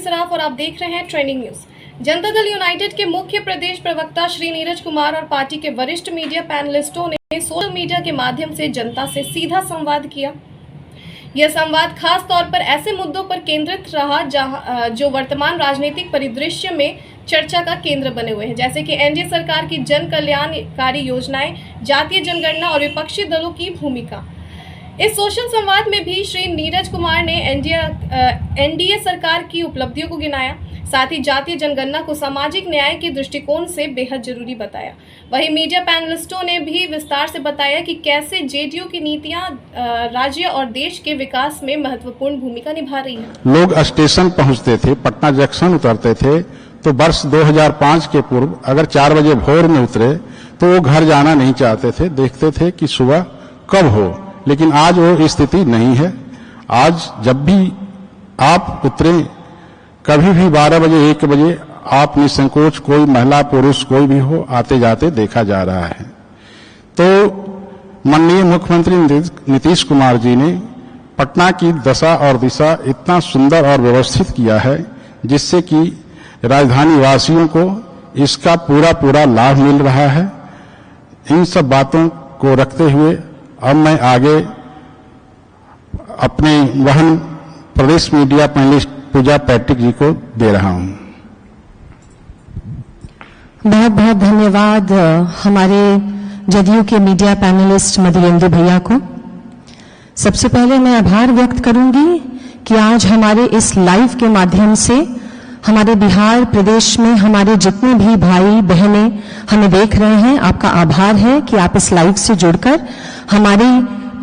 सराफ और आप देख रहे हैं trending news. Janata Dal United के मुख्य प्रदेश प्रवक्ता श्री नीरज कुमार और पार्टी के वरिष्ठ मीडिया पैनलिस्टों ने सोशल मीडिया के माध्यम से जनता से सीधा संवाद किया। यह संवाद खास तौर पर ऐसे मुद्दों पर केंद्रित रहा जो वर्तमान राजनीतिक परिदृश्य में चर्चा का केंद्र बने हुए हैं, जैसे कि एनडीए सरकार की जन कल्याणकारी योजनाएं, जातीय जनगणना और विपक्षी दलों की भूमिका। इस सोशल संवाद में भी श्री नीरज कुमार ने एनडीए सरकार की उपलब्धियों को गिनाया, साथ ही जातीय जनगणना को सामाजिक न्याय के दृष्टिकोण से बेहद जरूरी बताया। वहीं मीडिया पैनलिस्टों ने भी विस्तार से बताया कि कैसे जेडीयू की नीतियां राज्य और देश के विकास में महत्वपूर्ण भूमिका निभा रही हैं। लोग स्टेशन पहुंचते थे, पटना जंक्शन उतरते थे, तो वर्ष 2005 के पूर्व अगर 4 बजे भोर में उतरे तो वो घर जाना नहीं चाहते थे, देखते थे कि सुबह कब हो। लेकिन आज वो स्थिति नहीं है। आज जब भी आप उतरे, कभी भी 12 बजे 1 बजे आप निसंकोच, कोई महिला पुरुष कोई भी हो, आते जाते देखा जा रहा है। तो माननीय मुख्यमंत्री नीतीश कुमार जी ने पटना की दशा और दिशा इतना सुंदर और व्यवस्थित किया है, जिससे कि राजधानी वासियों को इसका पूरा लाभ मिल रहा है। इन सब बातों को रखते हुए अब मैं आगे अपने बहन प्रदेश मीडिया पैनलिस्ट पूजा पैट्रिक जी को दे रहा हूं। बहुत बहुत धन्यवाद हमारे जदयू के मीडिया पैनलिस्ट मधुरेंद्र भैया को। सबसे पहले मैं आभार व्यक्त करूंगी कि आज हमारे इस लाइव के माध्यम से हमारे बिहार प्रदेश में हमारे जितने भी भाई बहनें हमें देख रहे हैं, आपका आभार है कि आप इस लाइव से जुड़कर हमारी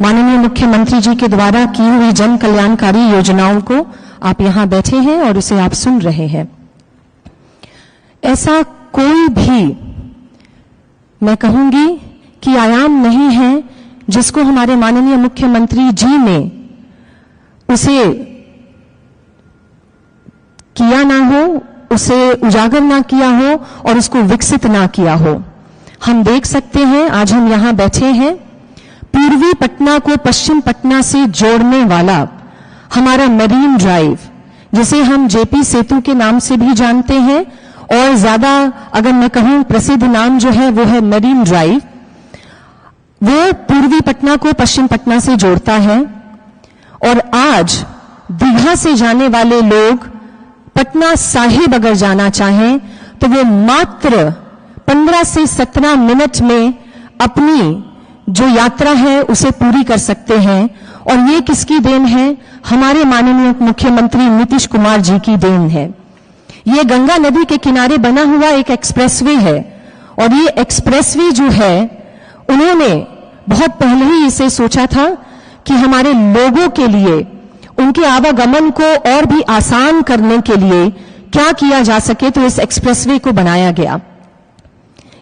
माननीय मुख्यमंत्री जी के द्वारा की हुई जन कल्याणकारी योजनाओं को आप यहां बैठे हैं और उसे आप सुन रहे हैं। ऐसा कोई भी, मैं कहूंगी कि आयाम नहीं है जिसको हमारे माननीय मुख्यमंत्री जी ने उसे किया ना हो, उसे उजागर ना किया हो और उसको विकसित ना किया हो। हम देख सकते हैं आज हम यहां बैठे हैं, पूर्वी पटना को पश्चिम पटना से जोड़ने वाला हमारा मरीन ड्राइव, जिसे हम जेपी सेतु के नाम से भी जानते हैं, और ज्यादा अगर मैं कहूं प्रसिद्ध नाम जो है वो है मरीन ड्राइव, वो पूर्वी पटना को पश्चिम पटना से जोड़ता है। और आज दीघा से जाने वाले लोग पटना साहिब अगर जाना चाहें तो वो मात्र 15 से 17 मिनट में अपनी जो यात्रा है उसे पूरी कर सकते हैं। और ये किसकी देन है? हमारे माननीय मुख्यमंत्री नीतीश कुमार जी की देन है। ये गंगा नदी के किनारे बना हुआ एक एक्सप्रेसवे है, और ये एक्सप्रेसवे जो है उन्होंने बहुत पहले ही इसे सोचा था कि हमारे लोगों के लिए, उनके आवागमन को और भी आसान करने के लिए क्या किया जा सके, तो इस एक्सप्रेसवे को बनाया गया।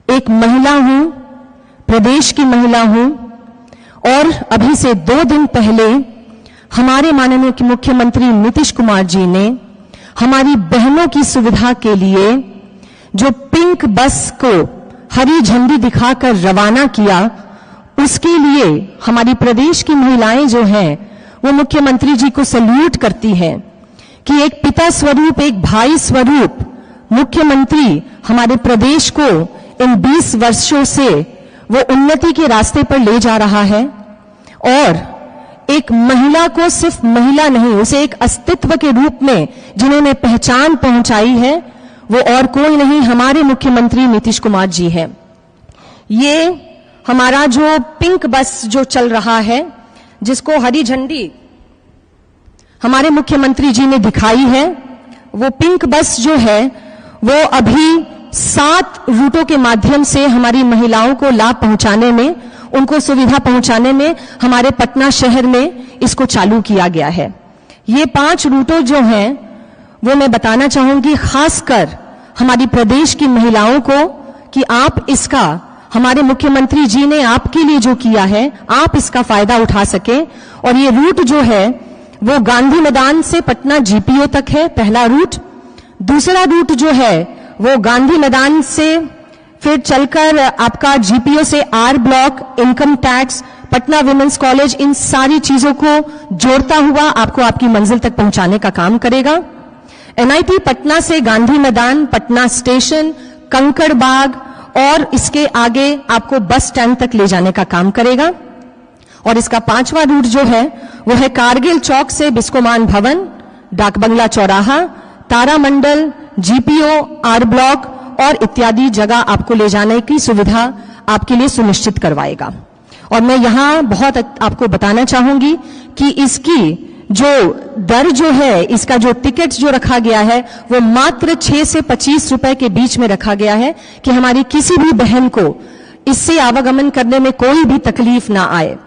एक महिला हूं, प्रदेश की महिला हूं, और अभी से 2 दिन पहले हमारे माननीय मुख्यमंत्री नीतीश कुमार जी ने हमारी बहनों की सुविधा के लिए जो पिंक बस को हरी झंडी दिखाकर रवाना किया, उसके लिए हमारी प्रदेश की महिलाएं जो हैं वो मुख्यमंत्री जी को सल्यूट करती हैं कि एक पिता स्वरूप, एक भाई स्वरूप मुख्यमंत्री हमारे प्रदेश को इन 20 वर्षों से वो उन्नति के रास्ते पर ले जा रहा है। और एक महिला को सिर्फ महिला नहीं, उसे एक अस्तित्व के रूप में जिन्होंने पहचान पहुंचाई है, वो और कोई नहीं, हमारे मुख्यमंत्री नीतीश कुमार जी हैं। ये हमारा जो पिंक बस जो चल रहा है, जिसको हरी झंडी हमारे मुख्यमंत्री जी ने दिखाई है, वो पिंक बस जो है वो अभी 7 रूटों के माध्यम से हमारी महिलाओं को लाभ पहुंचाने में, उनको सुविधा पहुंचाने में हमारे पटना शहर में इसको चालू किया गया है। ये 5 रूटों जो हैं वो मैं बताना चाहूंगी खासकर हमारी प्रदेश की महिलाओं को कि आप इसका, हमारे मुख्यमंत्री जी ने आपके लिए जो किया है, आप इसका फायदा उठा सके। और ये रूट जो है वो गांधी मैदान से पटना जीपीओ तक है, पहला रूट। दूसरा रूट जो है वो गांधी मैदान से फिर चलकर आपका जीपीओ से R block, income tax, Patna women's college, इन सारी चीजों को जोड़ता हुआ आपको आपकी मंजिल तक पहुंचाने का काम करेगा। एनआईटी पटना से गांधी मैदान, पटना स्टेशन, कंकड़ बाग और इसके आगे आपको बस स्टैंड तक ले जाने का काम करेगा। और इसका 5वां रूट जो है वो है कारगिल चौक से बिस्कोमान भवन, डाक बंगला चौराहा, तारामंडल, जीपीओ, आर ब्लॉक और इत्यादि जगह आपको ले जाने की सुविधा आपके लिए सुनिश्चित करवाएगा। और मैं यहां बहुत आपको बताना चाहूंगी कि इसकी जो दर जो है, इसका जो टिकट जो रखा गया है वो मात्र 6 से 25 रुपए के बीच में रखा गया है कि हमारी किसी भी बहन को इससे आवागमन करने में कोई भी तकलीफ ना आए।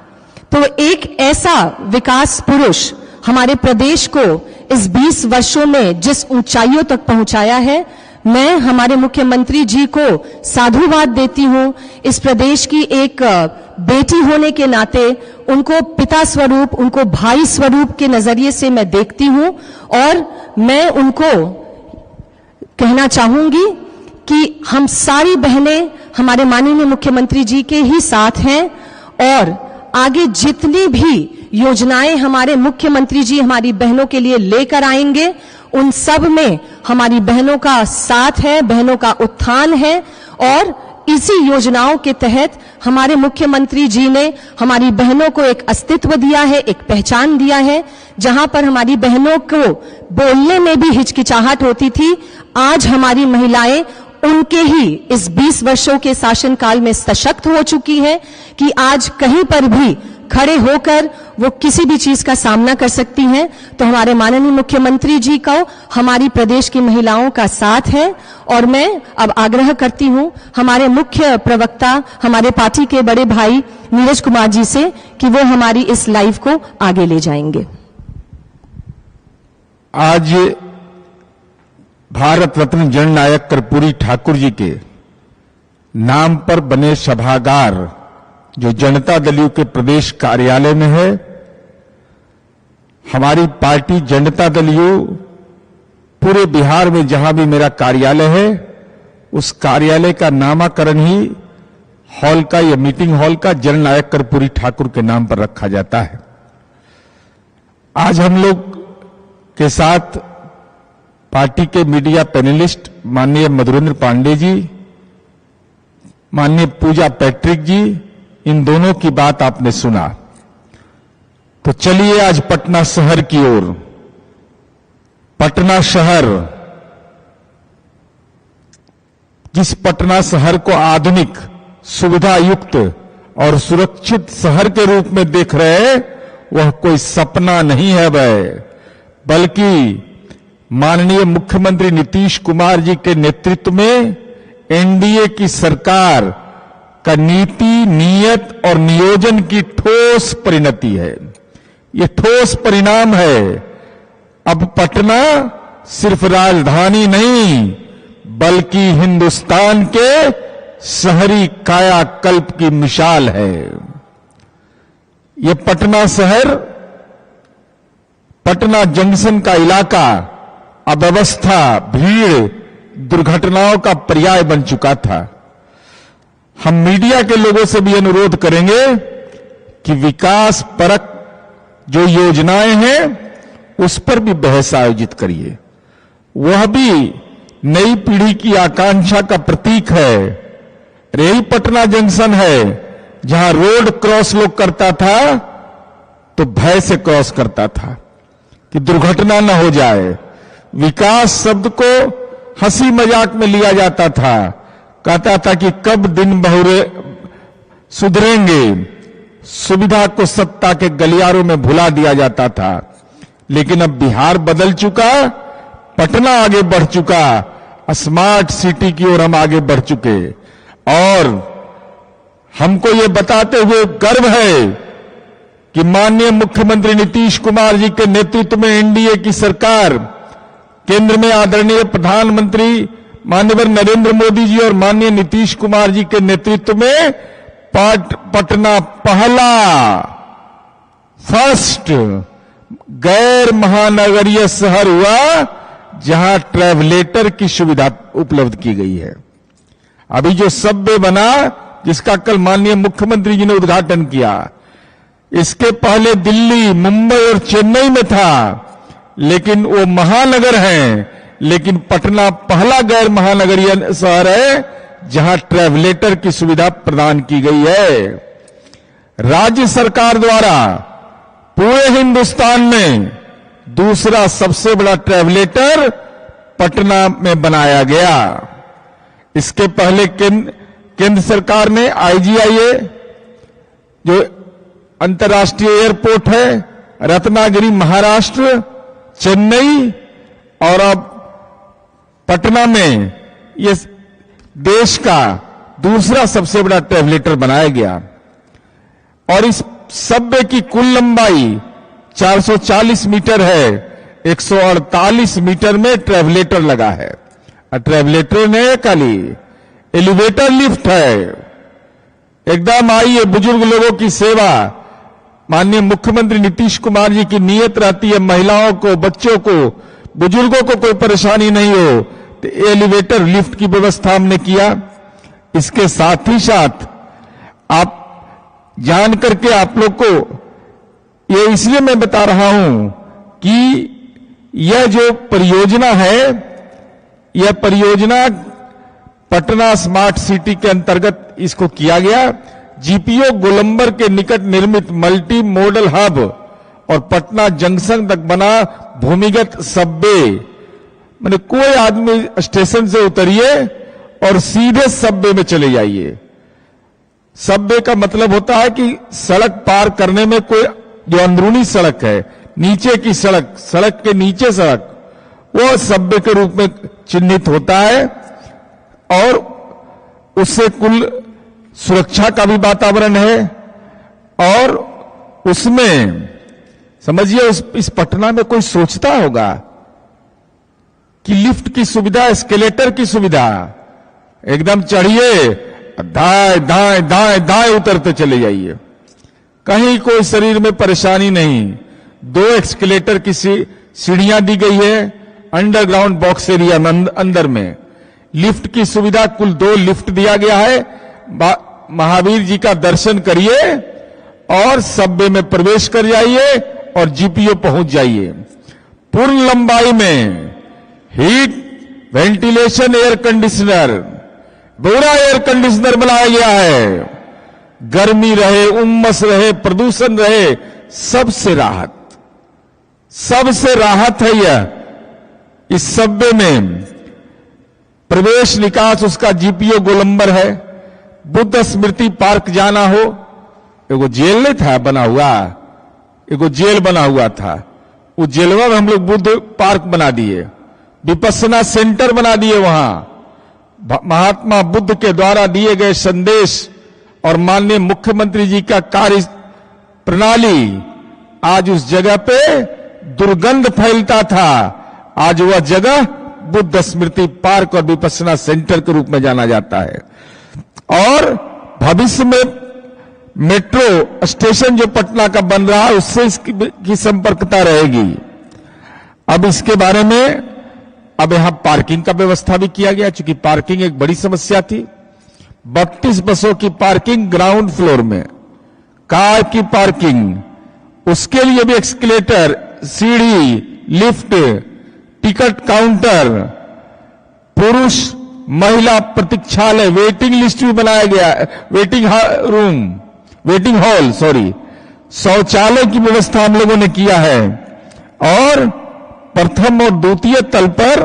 तो एक ऐसा विकास पुरुष हमारे प्रदेश को इस 20 वर्षों में जिस ऊंचाइयों तक पहुंचाया है, मैं हमारे मुख्यमंत्री जी को साधुवाद देती हूं। इस प्रदेश की एक बेटी होने के नाते उनको पिता स्वरूप, उनको भाई स्वरूप के नजरिए से मैं देखती हूं और मैं उनको कहना चाहूंगी कि हम सारी बहनें हमारे माननीय मुख्यमंत्री जी के ही साथ हैं और आगे जितनी भी योजनाएं हमारे मुख्यमंत्री जी हमारी बहनों के लिए लेकर आएंगे, उन सब में हमारी बहनों का साथ है, बहनों का उत्थान है। और इसी योजनाओं के तहत हमारे मुख्यमंत्री जी ने हमारी बहनों को एक अस्तित्व दिया है, एक पहचान दिया है। जहां पर हमारी बहनों को बोलने में भी हिचकिचाहट होती थी, आज हमारी महिलाएं उनके ही इस 20 वर्षों के शासनकाल में सशक्त हो चुकी हैं कि आज कहीं पर भी खड़े होकर वो किसी भी चीज का सामना कर सकती हैं। तो हमारे माननीय मुख्यमंत्री जी को हमारी प्रदेश की महिलाओं का साथ है और मैं अब आग्रह करती हूं हमारे मुख्य प्रवक्ता, हमारे पार्टी के बड़े भाई नीरज कुमार जी से कि वो हमारी इस लाइव को आगे ले जाएंगे। आज भारत रत्न जननायक कर्पूरी ठाकुर जी के नाम पर बने सभागार जो जनता दल यू के प्रदेश कार्यालय में है, हमारी पार्टी जनता दल यू पूरे बिहार में जहां भी मेरा कार्यालय है उस कार्यालय का नामकरण ही हॉल का या मीटिंग हॉल का जननायक कर्पूरी ठाकुर के नाम पर रखा जाता है। आज हम लोग के साथ पार्टी के मीडिया पैनलिस्ट माननीय मधुरेंद्र पांडे जी, माननीय पूजा पैट्रिक जी, इन दोनों की बात आपने सुना। तो चलिए आज पटना शहर की ओर। पटना शहर, जिस पटना शहर को आधुनिक, सुविधा युक्त और सुरक्षित शहर के रूप में देख रहे हैं, वह कोई सपना नहीं है बल्कि माननीय मुख्यमंत्री नीतीश कुमार जी के नेतृत्व में एनडीए की सरकार का नीति, नियत और नियोजन की ठोस परिणति है। ये ठोस परिणाम है। अब पटना सिर्फ राजधानी नहीं बल्कि हिंदुस्तान के शहरी कायाकल्प की मिसाल है। ये पटना शहर, पटना जंक्शन का इलाका अव्यवस्था, भीड़, दुर्घटनाओं का पर्याय बन चुका था। हम मीडिया के लोगों से भी अनुरोध करेंगे कि विकास परक जो योजनाएं हैं उस पर भी बहस आयोजित करिए। वह भी नई पीढ़ी की आकांक्षा का प्रतीक है। यही पटना जंक्शन है जहां रोड क्रॉस लोग करता था तो भय से क्रॉस करता था कि दुर्घटना न हो जाए। विकास शब्द को हंसी मजाक में लिया जाता था, कहता था कि कब दिन बहुरे सुधरेंगे, सुविधा को सत्ता के गलियारों में भुला दिया जाता था। लेकिन अब बिहार बदल चुका, पटना आगे बढ़ चुका, स्मार्ट सिटी की ओर हम आगे बढ़ चुके और हमको ये बताते हुए गर्व है कि माननीय मुख्यमंत्री नीतीश कुमार जी के नेतृत्व में एनडीए की सरकार, केंद्र में आदरणीय प्रधानमंत्री माननीय नरेंद्र मोदी जी और माननीय नीतीश कुमार जी के नेतृत्व में पटना पहला फर्स्ट गैर महानगरीय शहर हुआ जहां ट्रैवलेटर की सुविधा उपलब्ध की गई है। अभी जो सबवे बना, जिसका कल माननीय मुख्यमंत्री जी ने उद्घाटन किया, इसके पहले दिल्ली, मुंबई और चेन्नई में था, लेकिन वो महानगर हैं, लेकिन पटना पहला गैर महानगरीय शहर है जहां ट्रैवलेटर की सुविधा प्रदान की गई है। राज्य सरकार द्वारा पूरे हिंदुस्तान में दूसरा सबसे बड़ा ट्रैवलेटर पटना में बनाया गया। इसके पहले केंद्र सरकार ने IGIA जो अंतर्राष्ट्रीय एयरपोर्ट है रत्नागिरी महाराष्ट्र, चेन्नई और अब पटना में ये देश का दूसरा सबसे बड़ा ट्रैवलेटर बनाया गया। और इस सबवे की कुल लंबाई 440 मीटर है, 148 मीटर में ट्रैवलेटर लगा है। और ट्रैवलेटर ने खाली एलिवेटर लिफ्ट है। एकदम आइए बुजुर्ग लोगों की सेवा। माननीय मुख्यमंत्री नीतीश कुमार जी की नीयत रहती है महिलाओं को, बच्चों को, बुजुर्गों को कोई परेशानी नहीं हो, तो एलिवेटर लिफ्ट की व्यवस्था हमने किया। इसके साथ ही साथ आप जान करके आप लोग को ये इसलिए मैं बता रहा हूं कि यह जो परियोजना है, यह परियोजना पटना स्मार्ट सिटी के अंतर्गत इसको किया गया। GPO गोलंबर के निकट निर्मित मल्टी मॉडल हब और पटना जंक्शन तक बना भूमिगत सबवे। माने कोई आदमी स्टेशन से उतरिए और सीधे सबवे में चले जाइए। सबवे का मतलब होता है कि सड़क पार करने में कोई जो अंदरूनी सड़क है, नीचे की सड़क, सड़क के नीचे सड़क, वो सबवे के रूप में चिन्हित होता है। और उससे कुल सुरक्षा का भी वातावरण है। और उसमें समझिए इस पटना में कोई सोचता होगा कि लिफ्ट की सुविधा, एस्केलेटर की सुविधा, एकदम चढ़िए दाएं दाएं दाएं दाएं उतरते चले जाइए, कहीं कोई शरीर में परेशानी नहीं। 2 एस्केलेटर की सीढ़ियां दी गई है अंडरग्राउंड बॉक्स एरिया में, अंदर में लिफ्ट की सुविधा, कुल 2 लिफ्ट दिया गया है। महावीर जी का दर्शन करिए और सबवे में प्रवेश कर जाइए और GPO पहुंच जाइए। पूर्ण लंबाई में हीट वेंटिलेशन एयर कंडीशनर, पूरा एयर कंडीशनर बनाया गया है। गर्मी रहे, उमस रहे, प्रदूषण रहे, सबसे राहत है यह। इस सबवे में प्रवेश निकास उसका GPO गोलंबर है। बुद्ध स्मृति पार्क जाना हो, एगो जेल नहीं था बना हुआ, एगो जेल बना हुआ था, उस जेलवा में हम लोग बुद्ध पार्क बना दिए, विपस्सना सेंटर बना दिए। वहां महात्मा बुद्ध के द्वारा दिए गए संदेश और माननीय मुख्यमंत्री जी का कार्य प्रणाली, आज उस जगह पे दुर्गंध फैलता था, आज वह जगह बुद्ध स्मृति पार्क और विपस्सना सेंटर के रूप में जाना जाता है। और भविष्य में मेट्रो स्टेशन जो पटना का बन रहा है उससे इसकी संपर्कता रहेगी। अब इसके बारे में अब यहां पार्किंग का व्यवस्था भी किया गया, क्योंकि पार्किंग एक बड़ी समस्या थी। 32 बसों की पार्किंग ग्राउंड फ्लोर में, कार की पार्किंग, उसके लिए भी एक्सकेलेटर, सीढ़ी, लिफ्ट, टिकट काउंटर, पुरुष महिला प्रतीक्षालय, वेटिंग लिस्ट भी बनाया गया, वेटिंग हॉल, शौचालय की व्यवस्था हम लोगों ने किया है। और प्रथम और द्वितीय तल पर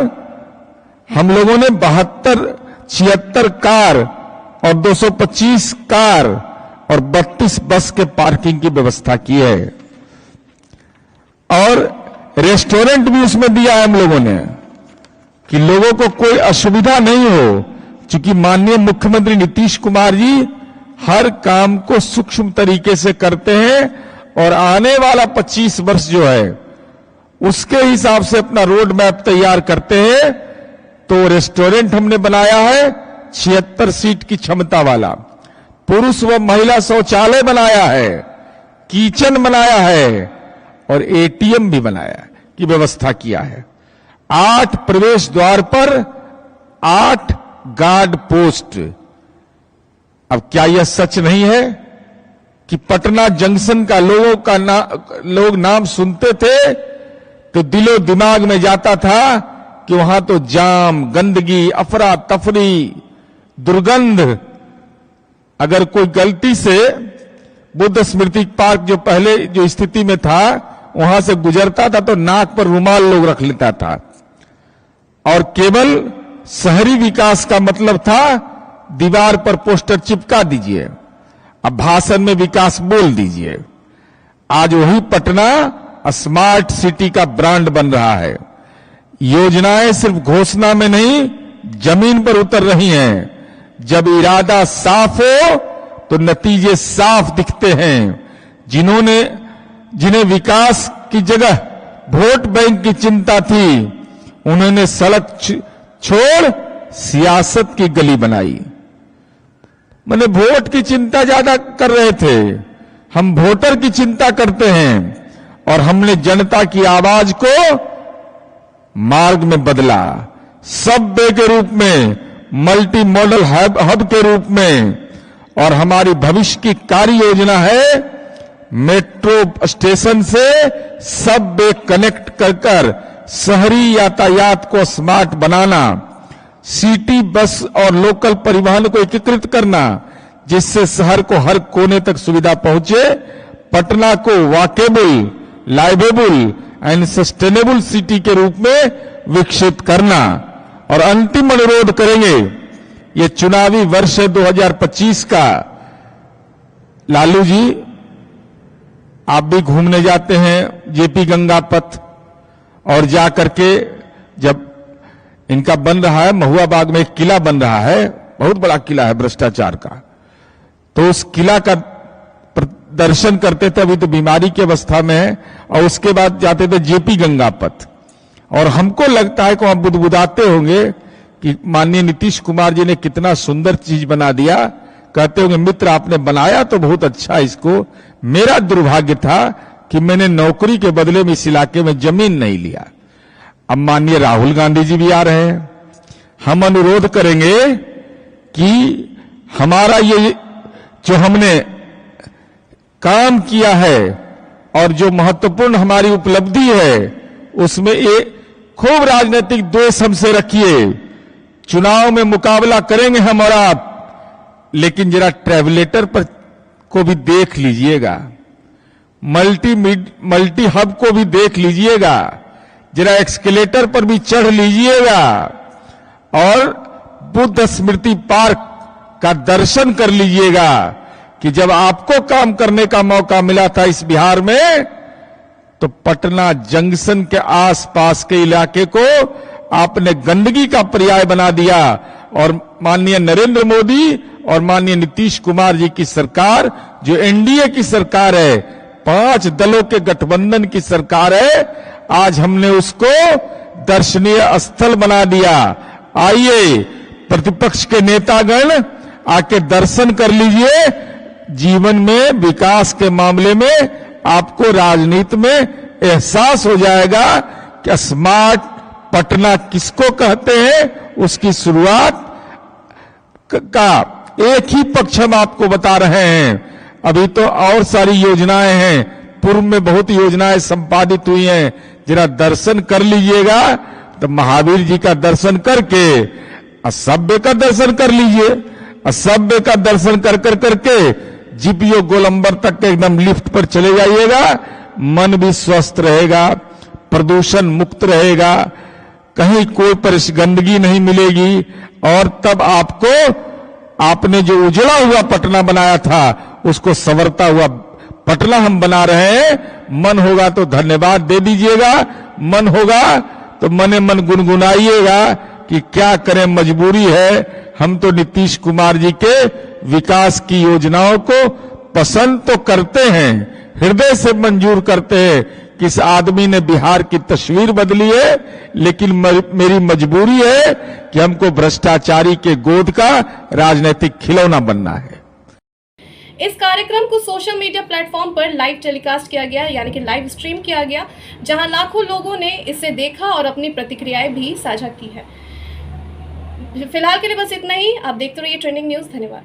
हम लोगों ने 76 कार और 225 कार और 32 बस के पार्किंग की व्यवस्था की है। और रेस्टोरेंट भी उसमें दिया है हम लोगों ने कि लोगों को कोई असुविधा नहीं हो, क्योंकि माननीय मुख्यमंत्री नीतीश कुमार जी हर काम को सूक्ष्म तरीके से करते हैं और आने वाला 25 वर्ष जो है उसके हिसाब से अपना रोड मैप तैयार करते हैं। तो रेस्टोरेंट हमने बनाया है 76 सीट की क्षमता वाला, पुरुष व महिला शौचालय बनाया है, किचन बनाया है और ATM भी बनाया की व्यवस्था किया है। 8 प्रवेश द्वार पर 8 गार्ड पोस्ट। अब क्या यह सच नहीं है कि पटना जंक्शन का लोग नाम सुनते थे तो दिलो दिमाग में जाता था कि वहां तो जाम, गंदगी, अफरा तफरी, दुर्गंध। अगर कोई गलती से बुद्ध स्मृति पार्क जो पहले जो स्थिति में था वहां से गुजरता था तो नाक पर रुमाल लोग रख लेता था, और केवल शहरी विकास का मतलब था दीवार पर पोस्टर चिपका दीजिए, अब भाषण में विकास बोल दीजिए। आज वही पटना स्मार्ट सिटी का ब्रांड बन रहा है। योजनाएं सिर्फ घोषणा में नहीं, जमीन पर उतर रही हैं। जब इरादा साफ हो तो नतीजे साफ दिखते हैं। जिन्हें विकास की जगह वोट बैंक की चिंता थी, उन्होंने सड़क छोड़ सियासत की गली बनाई। मैंने वोट की चिंता ज्यादा कर रहे थे, हम वोटर की चिंता करते हैं, और हमने जनता की आवाज को मार्ग में बदला, सबवे के रूप में, मल्टी मॉडल हब के रूप में। और हमारी भविष्य की कार्य योजना है मेट्रो स्टेशन से सबवे कनेक्ट कर शहरी यातायात को स्मार्ट बनाना, सिटी बस और लोकल परिवहन को एकीकृत करना, जिससे शहर को हर कोने तक सुविधा पहुंचे। पटना को वॉकेबल, लाइवेबल एंड सस्टेनेबल सिटी के रूप में विकसित करना। और अंतिम अनुरोध करेंगे, ये चुनावी वर्ष है 2025 का। लालू जी, आप भी घूमने जाते हैं जेपी गंगा पथ, और जाकर के जब इनका बन रहा है, महुआ बाग में एक किला बन रहा है, बहुत बड़ा किला है भ्रष्टाचार का, तो उस किला का दर्शन करते थे, अभी तो बीमारी की अवस्था में है, और उसके बाद जाते थे जेपी गंगा पथ। और हमको लगता है कि वहां बुदबुदाते होंगे कि माननीय नीतीश कुमार जी ने कितना सुंदर चीज बना दिया। कहते होंगे, मित्र आपने बनाया तो बहुत अच्छा, इसको मेरा दुर्भाग्य था कि मैंने नौकरी के बदले में इस इलाके में जमीन नहीं लिया। अब माननीय राहुल गांधी जी भी आ रहे हैं, हम अनुरोध करेंगे कि हमारा ये जो हमने काम किया है और जो महत्वपूर्ण हमारी उपलब्धि है, उसमें एक खूब राजनीतिक द्वेष हमसे रखिए। चुनाव में मुकाबला करेंगे हम और आप, लेकिन जरा ट्रेवलेटर पर को भी देख लीजिएगा, मल्टी हब को भी देख लीजिएगा, जरा एक्सकेलेटर पर भी चढ़ लीजिएगा, और बुद्ध स्मृति पार्क का दर्शन कर लीजिएगा कि जब आपको काम करने का मौका मिला था इस बिहार में, तो पटना जंक्शन के आसपास के इलाके को आपने गंदगी का पर्याय बना दिया। और माननीय नरेंद्र मोदी और माननीय नीतीश कुमार जी की सरकार, जो एनडीए की सरकार है, 5 दलों के गठबंधन की सरकार है, आज हमने उसको दर्शनीय स्थल बना दिया। आइए प्रतिपक्ष के नेतागण आके दर्शन कर लीजिए। जीवन में विकास के मामले में आपको राजनीति में एहसास हो जाएगा कि स्मार्ट पटना किसको कहते हैं। उसकी शुरुआत का एक ही पक्ष हम आपको बता रहे हैं, अभी तो और सारी योजनाएं हैं, पूर्व में बहुत योजनाएं संपादित हुई हैं। जरा दर्शन कर लीजिएगा, तो महावीर जी का दर्शन करके असभ्य का दर्शन कर लीजिए। असभ्य का दर्शन कर करके जीपीओ गोलंबर तक एकदम लिफ्ट पर चले जाइएगा, मन भी स्वस्थ रहेगा, प्रदूषण मुक्त रहेगा, कहीं कोई गंदगी नहीं मिलेगी। और तब आपको आपने जो उजड़ा हुआ पटना बनाया था, उसको संवरता हुआ पटना हम बना रहे हैं। मन होगा तो धन्यवाद दे दीजिएगा, मन होगा तो मने मन गुनगुनाइएगा कि क्या करें, मजबूरी है। हम तो नीतीश कुमार जी के विकास की योजनाओं को पसंद तो करते हैं, हृदय से मंजूर करते हैं कि इस आदमी ने बिहार की तस्वीर बदली है, लेकिन मेरी मजबूरी है कि हमको भ्रष्टाचारी के गोद का राजनीतिक खिलौना बनना है। इस कार्यक्रम को सोशल मीडिया प्लेटफॉर्म पर लाइव टेलीकास्ट किया गया, यानी कि लाइव स्ट्रीम किया गया, जहां लाखों लोगों ने इसे देखा और अपनी प्रतिक्रियाएं भी साझा की है। फिलहाल के लिए बस इतना ही। आप देखते रहिए ट्रेंडिंग न्यूज। धन्यवाद।